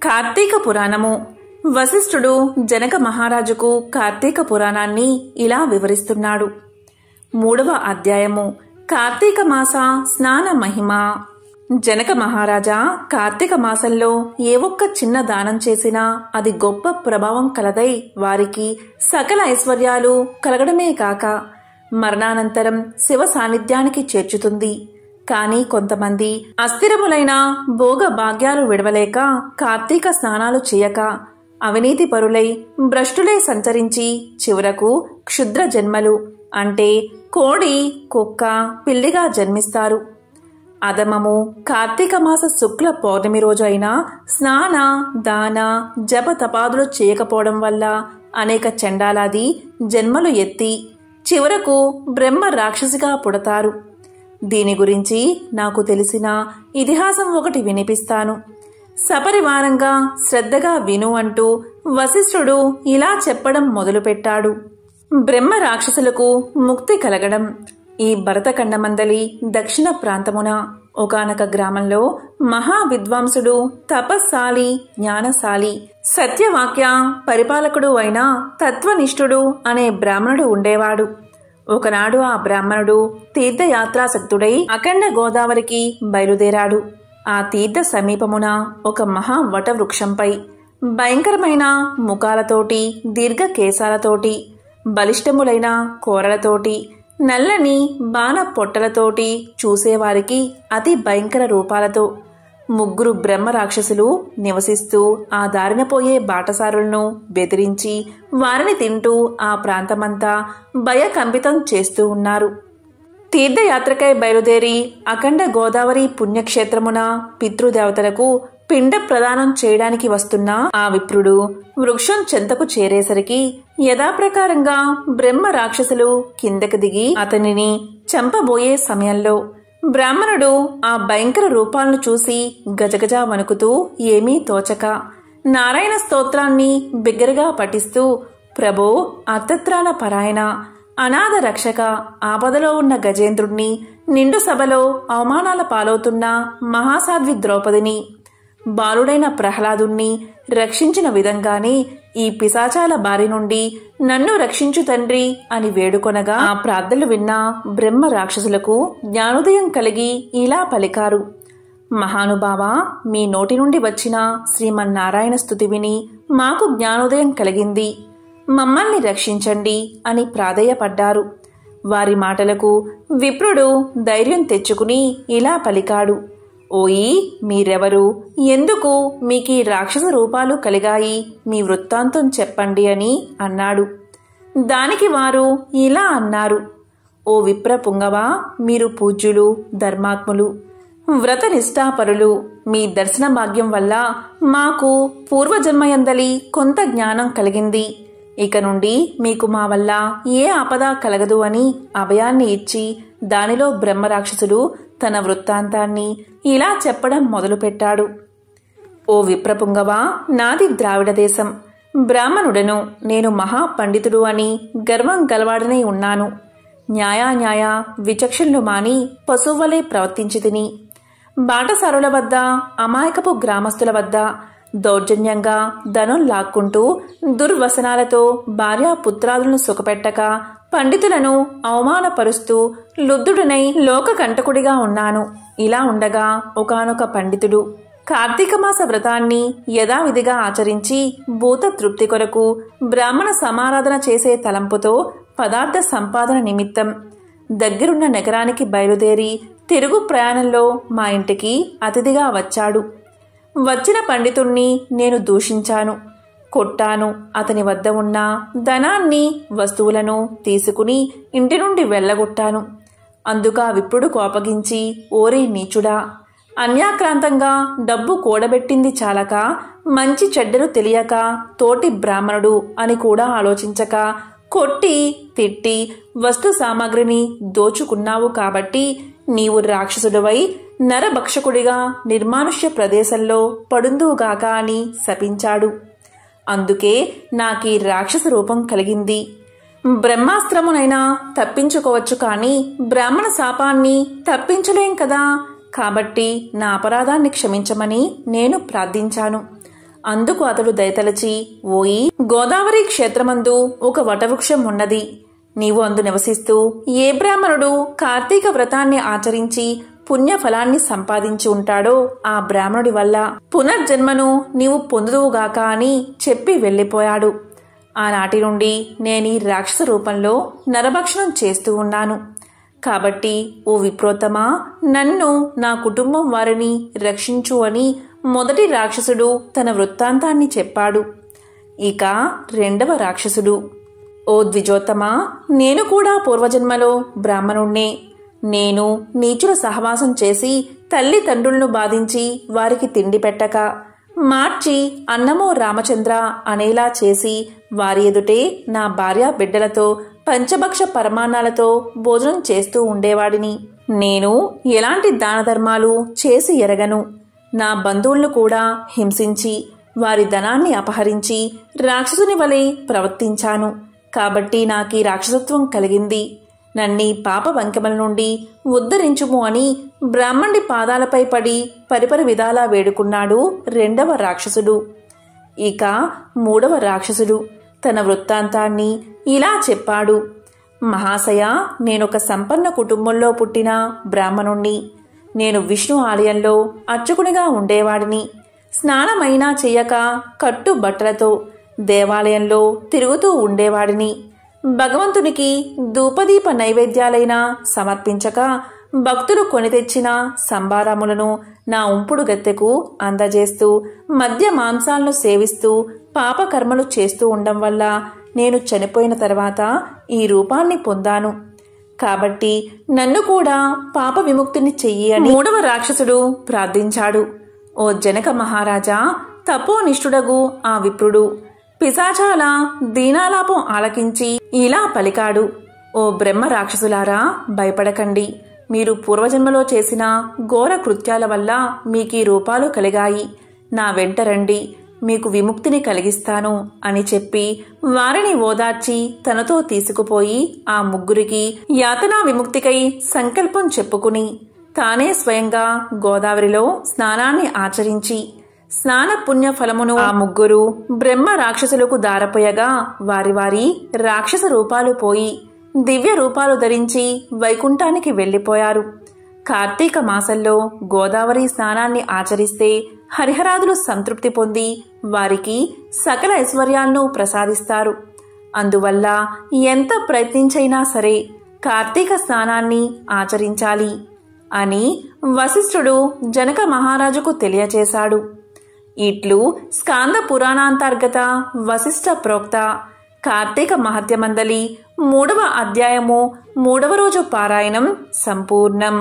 కార్తీక పురాణము. వశిష్ఠుడు జనక మహారాజుకు కార్తీక పురాణాన్ని ఇలా వివరిస్తున్నాడు. 3వ అధ్యాయము కార్తీక మాస స్నాన మహిమ. జనక మహారాజా, కార్తీక మాసంలో ఏ ఒక్క చిన్న దానం చేసినా అది గొప్ప ప్రభావం కలదై వారికి సకల ఐశ్వర్యాలు కలగడమే కాక మరణానంతరం శివ సాన్నిధ్యానికి చేర్చుతుంది. కానీ కొంతమంది అస్థిరములైన భోగ భాగ్యాలు విడవలేక కార్తీక స్నానాలు చేయక అవినీతి పరులై భ్రష్టులై సంచరించి చివరకు క్షుద్ర జన్మలు అంటే కోడి, కుక్క, పిల్లిగా జన్మిస్తారు. అధమము కార్తీక మాస శుక్ల పౌర్ణమి రోజు అయినా స్నాన, దాన, జప తపాదులు చేయకపోవడం వల్ల అనేక చండాలాది జన్మలు ఎత్తి చివరకు బ్రహ్మ రాక్షసిగా పుడతారు. దీని గురించి నాకు తెలిసిన ఇతిహాసం ఒకటి వినిపిస్తాను. సపరివారంగా శ్రద్ధగా విను అంటూ వశిష్ఠుడు ఇలా చెప్పడం మొదలుపెట్టాడు. బ్రహ్మ రాక్షసులకు ముక్తి కలగడం. ఈ భరతఖండమందలి దక్షిణ ప్రాంతమున ఒకానొక గ్రామంలో మహా విద్వాంసుడు, తపస్శాలి, జ్ఞానశాలి, సత్యవాక్య పరిపాలకుడు అయిన తత్వనిష్ఠుడు అనే బ్రాహ్మణుడు ఉండేవాడు. ఒకనాడు ఆ బ్రాహ్మణుడు తీర్థయాత్రాసక్తుడై అఖండ గోదావరికి బయలుదేరాడు. ఆ తీర్థ సమీపమున ఒక మహా వటవృక్షంపై భయంకరమైన ముఖాలతోటి, దీర్ఘ కేశాలతోటి, బలిష్టములైన కోరలతోటి, నల్లని బాణ పొట్టలతోటి, చూసేవారికి అతి భయంకర రూపాలతో 3 బ్రహ్మ రాక్షసులు నివసిస్తూ ఆ దారిన పోయే బాటసారులను బెదిరించి వారిని తింటూ ఆ ప్రాంతమంతా భయకంపితం చేస్తూ ఉన్నారు. తీర్థయాత్రకై బయలుదేరి అఖండ గోదావరి పుణ్యక్షేత్రమున పితృదేవతలకు పిండ ప్రదానం చేయడానికి వస్తున్న ఆ విప్రుడు వృక్షం చెంతకు చేరేసరికి యథాప్రకారంగా బ్రహ్మ రాక్షసులు కిందకి దిగి అతనిని చంపబోయే సమయంలో బ్రాహ్మణుడు ఆ భయంకర రూపాలను చూసి గజగజ వణుకుతూ ఏమీ తోచక నారాయణ స్తోత్రాన్ని బిగ్గరగా పఠిస్తూ, ప్రభో, అర్థత్రాల పరాయణ, అనాథ రక్షక, ఆపదలో ఉన్న గజేంద్రుణ్ణి, నిండు సభలో అవమానాల పాలవుతున్న మహాసాధ్వి ద్రౌపదిని, బాలుడైన ప్రహ్లాదుణ్ణి రక్షించిన విధంగానే ఈ పిశాచాల బారి నుండి నన్ను రక్షించు తండ్రి అని వేడుకొనగా ఆ ప్రార్థనలు విన్న బ్రహ్మ రాక్షసులకు జ్ఞానోదయం కలిగి ఇలా పలికారు. మహానుభావా, మీ నోటి నుండి వచ్చిన శ్రీమన్నారాయణ స్తుతి విని మాకు జ్ఞానోదయం కలిగింది, మమ్మల్ని రక్షించండి అని ప్రాధేయపడ్డారు. వారి మాటలకు విప్రుడు ధైర్యం తెచ్చుకుని ఇలా పలికాడు. ఓయి, మీరెవరు? ఎందుకు మీకీ రాక్షస రూపాలు కలిగాయి? మీ వృత్తాంతం చెప్పండి అని అన్నాడు. దానికి వారు ఇలా అన్నారు. ఓ విప్ర పుంగవా, మీరు పూజ్యులు, ధర్మాత్ములు, వ్రత నిష్ఠాపరులు. మీ దర్శన భాగ్యం వల్ల మాకు పూర్వజన్మయందలి కొంత జ్ఞానం కలిగింది. ఇక నుండి మీకు మా వల్ల ఏ ఆపద కలగదు అని అభయాన్ని ఇచ్చి దానిలో బ్రహ్మరాక్షసుడు తన వృత్తాంతాన్ని ఇలా చెప్పడం మొదలుపెట్టాడు. ఓ విప్రపుంగవా, నాది ద్రావిడ దేశం, బ్రాహ్మణుడను. నేను మహాపండితుడు అని గర్వం గలవాడనై ఉన్నాను. న్యాయ విచక్షణలు మాని పశువులే ప్రవర్తించి తిని బాటసారుల వద్ద, అమాయకపు గ్రామస్తుల వద్ద దౌర్జన్యంగా ధనం లాక్కుంటూ దుర్వసనాలతో భార్యాపుత్రాదులను సుఖపెట్టక పండితులను అవమానపరుస్తూ లుద్ధుడనై లోక కంటకుడిగా ఉన్నాను. ఇలా ఉండగా ఒకానొక పండితుడు కార్తీక మాస వ్రతాన్ని యథావిధిగా ఆచరించి భూత తృప్తి కొరకు బ్రాహ్మణ సమారాధన చేసే తలంపుతో పదార్థ సంపాదన నిమిత్తం దగ్గరున్న నగరానికి బయలుదేరి తిరుగు ప్రయాణంలో మా ఇంటికి అతిథిగా వచ్చాడు. వచ్చిన పండితుణ్ణి నేను దూషించాను, కొట్టాను. అతని వద్ద ఉన్న ధనాన్ని, వస్తువులను తీసుకుని ఇంటి నుండి వెళ్ళగొట్టాను. అందుక విప్రుడు కోపగించి, ఓరే నీచుడా, అన్యాక్రాంతంగా డబ్బు కూడబెట్టింది చాలక, మంచి చెడ్డలు తెలియక, తోటి బ్రాహ్మణుడు అని కూడా ఆలోచించక కొట్టి తిట్టి వస్తు సామాగ్రిని దోచుకున్నావు కాబట్టి నీవు రాక్షసుడివై నరభక్షకుడిగా నిర్మానుష్య ప్రదేశంలో పడుందువుగాక అని శపించాడు. అందుకే నాకీ రాక్షస రూపం కలిగింది. బ్రహ్మాస్త్రమునైనా తప్పించుకోవచ్చు కానీ బ్రాహ్మణ శాపాన్ని తప్పించలేం కదా. కాబట్టి నా అపరాధాన్ని క్షమించమని నేను ప్రార్థించాను. అందుకు అతడు దయతలచి, ఓయి, గోదావరి క్షేత్రమందు ఒక వటవృక్షం ఉన్నది. నీవు అందు నివసిస్తూ ఏ బ్రాహ్మణుడు కార్తీక వ్రతాన్ని ఆచరించి పుణ్యఫలాన్ని సంపాదించి ఉంటాడో ఆ బ్రాహ్మణుడి వల్ల పునర్జన్మను నీవు పొందుదువుగాక అని చెప్పి వెళ్ళిపోయాడు. ఆనాటి నుండి నేనీ రాక్షస రూపంలో నరభక్షణం చేస్తూ ఉన్నాను. కాబట్టి ఓ విప్రోత్తమా, నన్ను, నా కుటుంబం వారిని రక్షించు అని మొదటి రాక్షసుడు తన వృత్తాంతాన్ని చెప్పాడు. ఇక రెండవ రాక్షసుడు, ఓ ద్విజోత్తమా, నేను కూడా పూర్వజన్మలో బ్రాహ్మణుణ్ణే. నేను నీచుల సహవాసం చేసి తల్లిదండ్రులను బాధించి వారికి తిండి పెట్టక మార్చి అన్నమో రామచంద్ర అనేలా చేసి వారి ఎదుటే నా భార్య బిడ్డలతో పంచభక్ష పరమాన్నాలతో భోజనం చేస్తూ ఉండేవాడిని. నేను ఎలాంటి దాన ధర్మాలు చేసి ఎరగను. నా బంధువులను కూడా హింసించి వారి ధనాన్ని అపహరించి రాక్షసుని వలె ప్రవర్తించాను. కాబట్టి నాకీ రాక్షసత్వం కలిగింది. నన్నీ పాప వంకెమల నుండి ఉద్ధరించుము అని బ్రాహ్మణుడి పాదాలపై పడి పరిపరి విధాలా వేడుకున్నాడు రెండవ రాక్షసుడు. ఇక మూడవ రాక్షసుడు తన వృత్తాంతాన్ని ఇలా చెప్పాడు. మహాశయ, నేనొక సంపన్న కుటుంబంలో పుట్టిన బ్రాహ్మణుణ్ణి. నేను విష్ణు ఆలయంలో అర్చకునిగా ఉండేవాడిని. స్నానమైనా చెయ్యక కట్టు బట్టలతో దేవాలయంలో తిరుగుతూ ఉండేవాడిని. భగవంతునికి ధూపదీప నైవేద్యాలైనా సమర్పించక భక్తులు కొని తెచ్చిన సంభారములను నా ఉంపుడు గత్తెకు అందజేస్తూ మద్య మాంసాలను సేవిస్తూ పాపకర్మలు చేస్తూ ఉండడం వల్ల నేను చనిపోయిన తర్వాత ఈ రూపాన్ని పొందాను. కాబట్టి నన్ను కూడా పాప విముక్తిని చెయ్యి అని మూడవ రాక్షసుడు ప్రార్థించాడు. ఓ జనక మహారాజా, తపోనిష్ఠుడగు ఆ విప్రుడు పిశాచాల దీనాలాపం ఆలకించి ఇలా పలికాడు. ఓ బ్రహ్మ రాక్షసులారా, భయపడకండి. మీరు పూర్వజన్మలో చేసిన ఘోర కృత్యాల వల్ల మీకీ రూపాలు కలిగాయి. నా వెంట రండి, మీకు విముక్తిని కలిగిస్తాను అని చెప్పి వారిని ఓదార్చి తనతో తీసుకుపోయి ఆ ముగ్గురికి యాతనా విముక్తికై సంకల్పం చెప్పుకుని తానే స్వయంగా గోదావరిలో స్నానాన్ని ఆచరించి స్నాన పుణ్య ఫలమును ఆ ముగ్గురు బ్రహ్మ రాక్షసులకు దారపోయగా వారి వారి రాక్షస రూపాలు పోయి దివ్య రూపాలు ధరించి వైకుంఠానికి వెళ్లిపోయారు. కార్తీక మాసంలో గోదావరి స్నానాన్ని ఆచరిస్తే హరిహరాదులు సంతృప్తి పొంది వారికి సకల ఐశ్వర్యాలను ప్రసాదిస్తారు. అందువల్ల ఎంత ప్రయత్నించైనా సరే కార్తీక స్నానాన్ని ఆచరించాలి అని వశిష్ఠుడు జనక మహారాజుకు తెలియచేశాడు. ఇట్లు స్కాంద పురాణాంతర్గత వశిష్ఠ ప్రోక్త కార్తీక మహత్యమందలి 3వ అధ్యాయము 3వ రోజు పారాయణం సంపూర్ణం.